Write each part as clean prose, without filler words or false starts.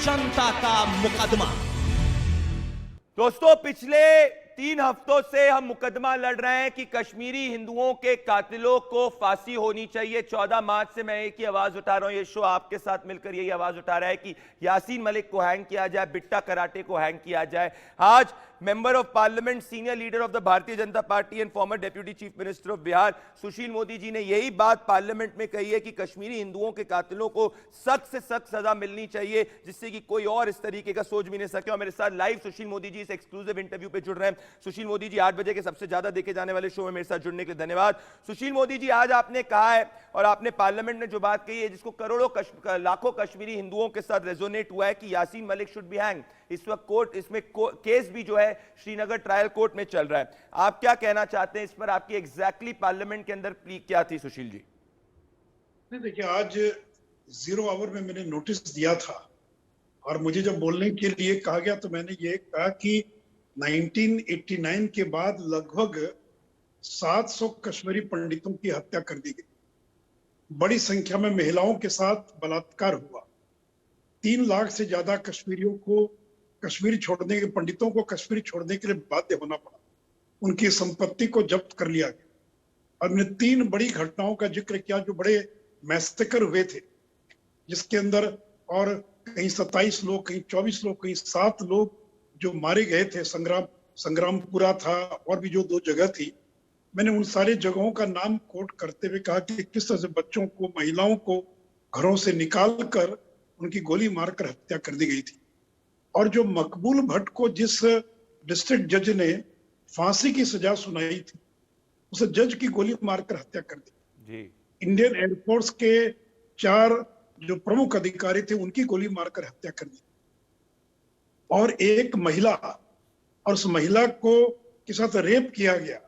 जनता का मुकदमा। दोस्तों, पिछले 3 हफ्तों से हम मुकदमा लड़ रहे हैं कि कश्मीरी हिंदुओं के कातिलों को फांसी होनी चाहिए। 14 मार्च से मैं एक ही आवाज उठा रहा हूं, ये शो आपके साथ मिलकर यही आवाज उठा रहा है कि यासीन मलिक को हैंग किया जाए, बिट्टा कराटे को हैंग किया जाए। आज member of parliament, senior leader of the Bharatiya Janata Party and former deputy chief minister of Bihar Sushil Modi ji ने यही बात पार्लियामेंट में कही है कि कश्मीरी हिंदुओं के कातिलों को सख्त से सख्त सजा मिलनी चाहिए, जिससे कि कोई और इस तरीके का सोच भी नहीं सके। और मेरे साथ लाइव सुशील मोदी जी इस एक्सक्लूसिव इंटरव्यू पे जुड़ रहे हैं। सुशील मोदी जी, 8 बजे के सबसे ज्यादा देखे जाने वाले शो में मेरे साथ जुड़ने के लिए धन्यवाद। सुशील मोदी जी, आज आपने कहा है और आपने पार्लियामेंट में जो बात कही है, जिसको करोड़ों लाखों कश्मीरी हिंदुओं के साथ रेजोनेट हुआ है कि Yasin Malik should be hang. इस वक्त कोर्ट, इसमें केस भी जो है श्रीनगर ट्रायल कोर्ट में चल रहा है। आप क्या कहना चाहते हैं इस पर? आपकी एग्जैक्टली पार्लियामेंट के अंदर प्ली क्या थी सुशील जी? नहीं, देखिए, आज 0 आवर में मैंने नोटिस दिया था और मुझे जब बोलने के लिए कहा गया तो मैंने ये कहा कि 1989 के बाद लगभग 700 कश्मीरी पंडितों की हत्या कर दी गई। बड़ी संख्या में महिलाओं के साथ बलात्कार हुआ। 3 लाख से ज्यादा कश्मीरियों को कश्मीर छोड़ने के पंडितों को कश्मीर छोड़ने के लिए बाध्य होना पड़ा। उनकी संपत्ति को जब्त कर लिया गया। और मैंने 3 बड़ी घटनाओं का जिक्र किया जो बड़े मैसेकर हुए थे, जिसके अंदर और कहीं 27 लोग, कहीं 24 लोग, कहीं 7 लोग जो मारे गए थे। संग्रामपुरा था और भी जो 2 जगह थी। मैंने उन सारे जगहों का नाम कोट करते हुए कहा कि किस तरह से बच्चों को, महिलाओं को घरों से निकाल कर उनकी गोली मारकर हत्या कर दी गई थी। और जो मकबूल भट्ट को जिस डिस्ट्रिक्ट जज ने फांसी की सजा सुनाई थी, उसे जज की गोली मारकर हत्या कर दी। इंडियन एयरफोर्स के 4 जो प्रमुख अधिकारी थे, उनकी गोली मारकर हत्या कर दी। और एक महिला, और उस महिला को के साथ रेप किया गया।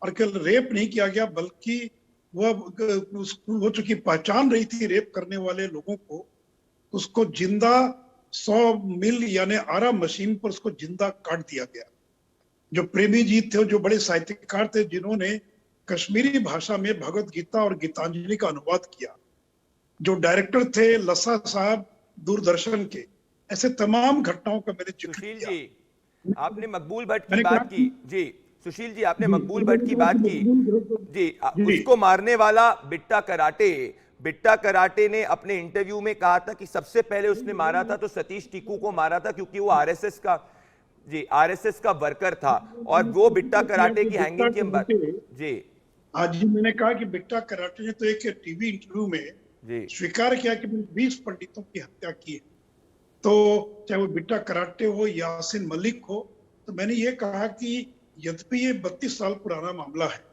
और केवल रेप नहीं किया गया, बल्कि वो चूंकि पहचान रही थी रेप करने वाले लोगों को, उसको जिंदा 100 मिल यानी आरा मशीन पर उसको जिंदा काट दिया गया। जो प्रेमी जी थे, जो बड़े साहित्यकार थे, जिन्होंने कश्मीरी भाषा में भगवत गीता और गीतांजलि का अनुवाद किया, जो डायरेक्टर थे लसा साहब दूरदर्शन के, ऐसे तमाम घटनाओं का मैंने जिक्र किया। सुशील जी, आपने मकबूल भट्ट की बात की। जी सुशील जी, आपने मकबूल भट्ट की बात की। जी, उसको मारने वाला बिट्टा कराटे ने अपने इंटरव्यू में कहा था कि सबसे पहले उसने मारा था तो सतीश टीकू को मारा था, क्योंकि वो आरएसएस का वर्कर था। और वो बिट्टा कराटे की हैंगिंग की हम बात। जी, आज ही मैंने कहा कि बिट्टा कराटे ने तो एक टीवी इंटरव्यू में स्वीकार किया कि मैंने 20 पंडितों की हत्या की है। तो चाहे वो बिट्टा कराटे हो, यासीन मलिक हो, तो मैंने ये कहा कि यद्यपि ये 32 साल पुराना मामला है,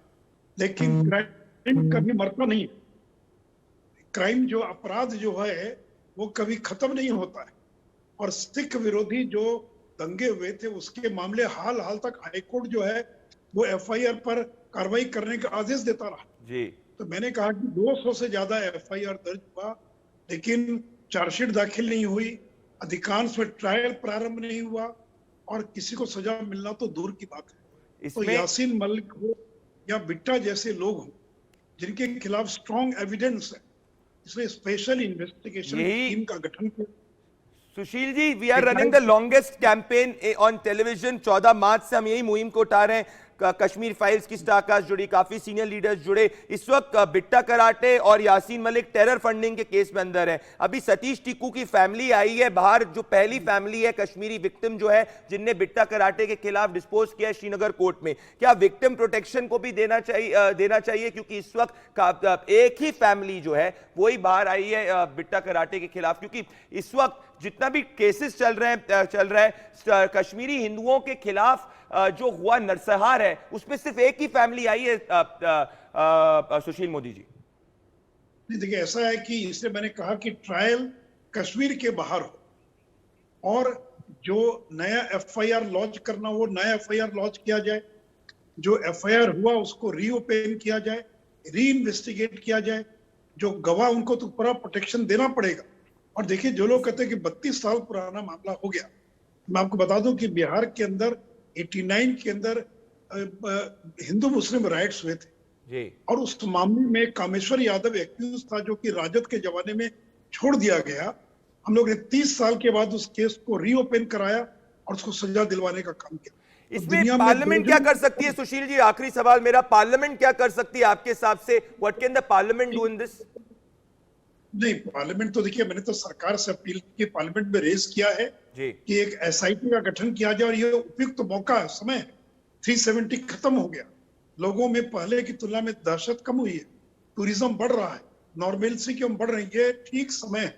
लेकिन क्राइम कभी मरता नहीं। क्राइम, जो अपराध जो है, वो कभी खत्म नहीं होता है। और सिख विरोधी जो दंगे हुए थे, उसके मामले हाल तक हाईकोर्ट जो है वो एफआईआर पर कार्रवाई करने का आदेश देता रहा। जी, तो मैंने कहा कि 200 से ज्यादा एफआईआर दर्ज हुआ, लेकिन चार्जशीट दाखिल नहीं हुई, अधिकांश में ट्रायल प्रारंभ नहीं हुआ, और किसी को सजा मिलना तो दूर की बात है। तो यासीन मलिक हो या बिट्टा जैसे लोग हों, जिनके खिलाफ स्ट्रॉन्ग एविडेंस है, इसलिए स्पेशल इन्वेस्टिगेशन टीम का गठन किया। Sushil ji, we are running the longest campaign on television. 14 मार्च से हम यही मुहिम को उठा रहे हैं। कश्मीर फाइल्स की स्टारकास्ट जुड़ी, काफी सीनियर लीडर्स जुड़े। इस वक्त बिट्टा कराटे और यासीन मलिक टेरर फंडिंग के केस में अंदर है। अभी सतीश टीकू की फैमिली आई है बाहर, जो पहली फैमिली है कश्मीरी विक्टिम जो है, जिनने बिट्टा कराटे के खिलाफ डिस्पोज किया है श्रीनगर कोर्ट में। क्या विक्टिम प्रोटेक्शन को भी देना चाहिए? क्योंकि इस वक्त एक ही फैमिली जो है वही बाहर आई है बिट्टा कराटे के खिलाफ, क्योंकि इस वक्त जितना भी केसेस चल रहे हैं कश्मीरी हिंदुओं के खिलाफ, जो हुआ नरसंहार है, उसमें सिर्फ एक ही फैमिली आई है। सुशील मोदी जी, नहीं, देखिए, ऐसा है कि इसलिए मैंने कहा कि ट्रायल कश्मीर के बाहर हो, और जो नया एफआईआर लॉन्च करना हो, नया एफआईआर लॉन्च किया जाए। जो एफआईआर हुआ उसको रीओपन किया जाए, री इन्वेस्टिगेट किया जाए। जो गवाह, उनको तो पूरा प्रोटेक्शन देना पड़ेगा। और देखिए, जो लोग कहते हैं कि 32 साल पुराना मामला हो गया, मैं आपको बता दूं कि बिहार के अंदर 89 के अंदर हिंदू मुस्लिम राइट्स हुए थे जी। और उस मामले में कामेश्वर यादव एक्यूज था, जो कि राजद के जमाने में छोड़ दिया गया। हम लोग ने 30 साल के बाद उस केस को रीओपन कराया और उसको सजा दिलवाने का काम किया। तो इसमें दुनिया में पार्लियामेंट क्या कर सकती है सुशील जी? आखिरी सवाल मेरा, पार्लियामेंट क्या कर सकती है आपके हिसाब से? What can the parliament do in this? नहीं, पार्लियामेंट तो देखिए, मैंने तो सरकार से अपील की, पार्लियामेंट में रेज किया है जी कि एक एसआईटी का गठन किया जाए और ये उपयुक्त तो मौका है, समय है। 370 खत्म हो गया, लोगों में पहले की तुलना में दहशत कम हुई है, टूरिज्म बढ़ रहा है, नॉर्मेलसी की हम बढ़ रही है, ठीक समय है।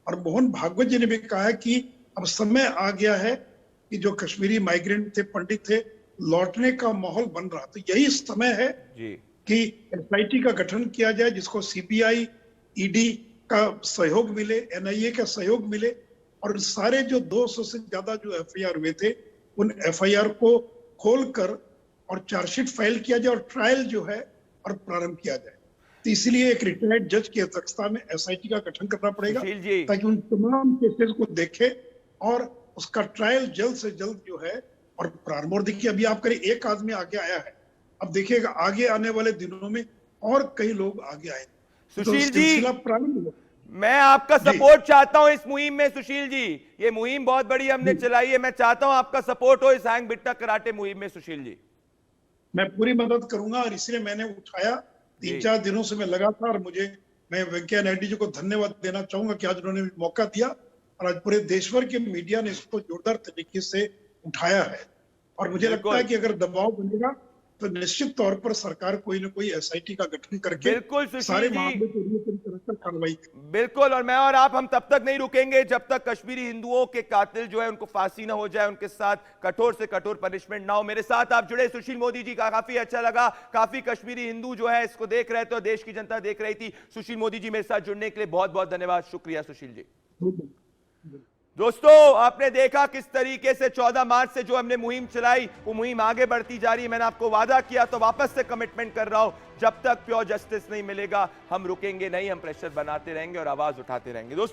और मोहन भागवत जी ने भी कहा है कि अब समय आ गया है कि जो कश्मीरी माइग्रेंट थे, पंडित थे, लौटने का माहौल बन रहा। तो यही समय है जी कि एसआईटी का गठन किया जाए, जिसको सीबीआई, ईडी का सहयोग मिले, एनआईए का सहयोग मिले, और सारे जो 200 से ज्यादा जो एफआईआर हुए थे, उन एफआईआर को खोलकर और चार्जशीट फाइल किया जाए और ट्रायल जो है और प्रारंभ किया जाए। तो इसलिए एक रिटायर्ड जज की अध्यक्षता में एसआईटी का गठन करना पड़ेगा, सुशील जी। ताकि उन तमाम केसेस को देखे और उसका ट्रायल जल्द से जल्द जो है और प्रारंभ। और देखिए, अभी आप करें, एक आदमी आगे आया है, अब देखिएगा आगे आने वाले दिनों में और कई लोग आगे आए। सुशील तो जी, सिलसिला प्रारंभ हो। मैं आपका जी। सपोर्ट चाहता हूं इस मुहिम में। सुशील जी, ये मुहिम बहुत बड़ी हमने चलाई है, मैं चाहता हूं आपका सपोर्ट हो इस हैंग बिट्टा कराटे मुहिम में। सुशील जी, मैं पूरी मदद करूंगा और इसलिए मैंने उठाया। 3-4 दिनों से मैं लगा था और मैं वेंकैया नायडू जी को धन्यवाद देना चाहूंगा कि आज उन्होंने मौका दिया और आज पूरे देश भर के मीडिया ने इसको जोरदार तरीके से उठाया है। और मुझे लगता है कि अगर दबाव बनेगा तो निश्चित तौर पर सरकार कोई ना कोई एसआईटी का गठन करके बिल्कुल सुशील सारे जी, मामले को रिओपन कराकर कार्रवाई करेगी। बिल्कुल। और मैं और आप, हम तब तक नहीं रुकेंगे जब तक कश्मीरी हिंदुओं के कातिल जो है उनको फांसी ना हो जाए, उनके साथ कठोर से कठोर पनिशमेंट ना हो। मेरे साथ आप जुड़े सुशील मोदी जी का काफी अच्छा लगा। काफी कश्मीरी हिंदू जो है इसको देख रहे थे और देश की जनता देख रही थी। सुशील मोदी जी, मेरे साथ जुड़ने के लिए बहुत बहुत धन्यवाद। शुक्रिया सुशील जी। दोस्तों, आपने देखा किस तरीके से 14 मार्च से जो हमने मुहिम चलाई, वो मुहिम आगे बढ़ती जा रही है। मैंने आपको वादा किया तो वापस से कमिटमेंट कर रहा हूं, जब तक प्योर जस्टिस नहीं मिलेगा हम रुकेंगे नहीं, हम प्रेशर बनाते रहेंगे और आवाज उठाते रहेंगे। दोस्तों,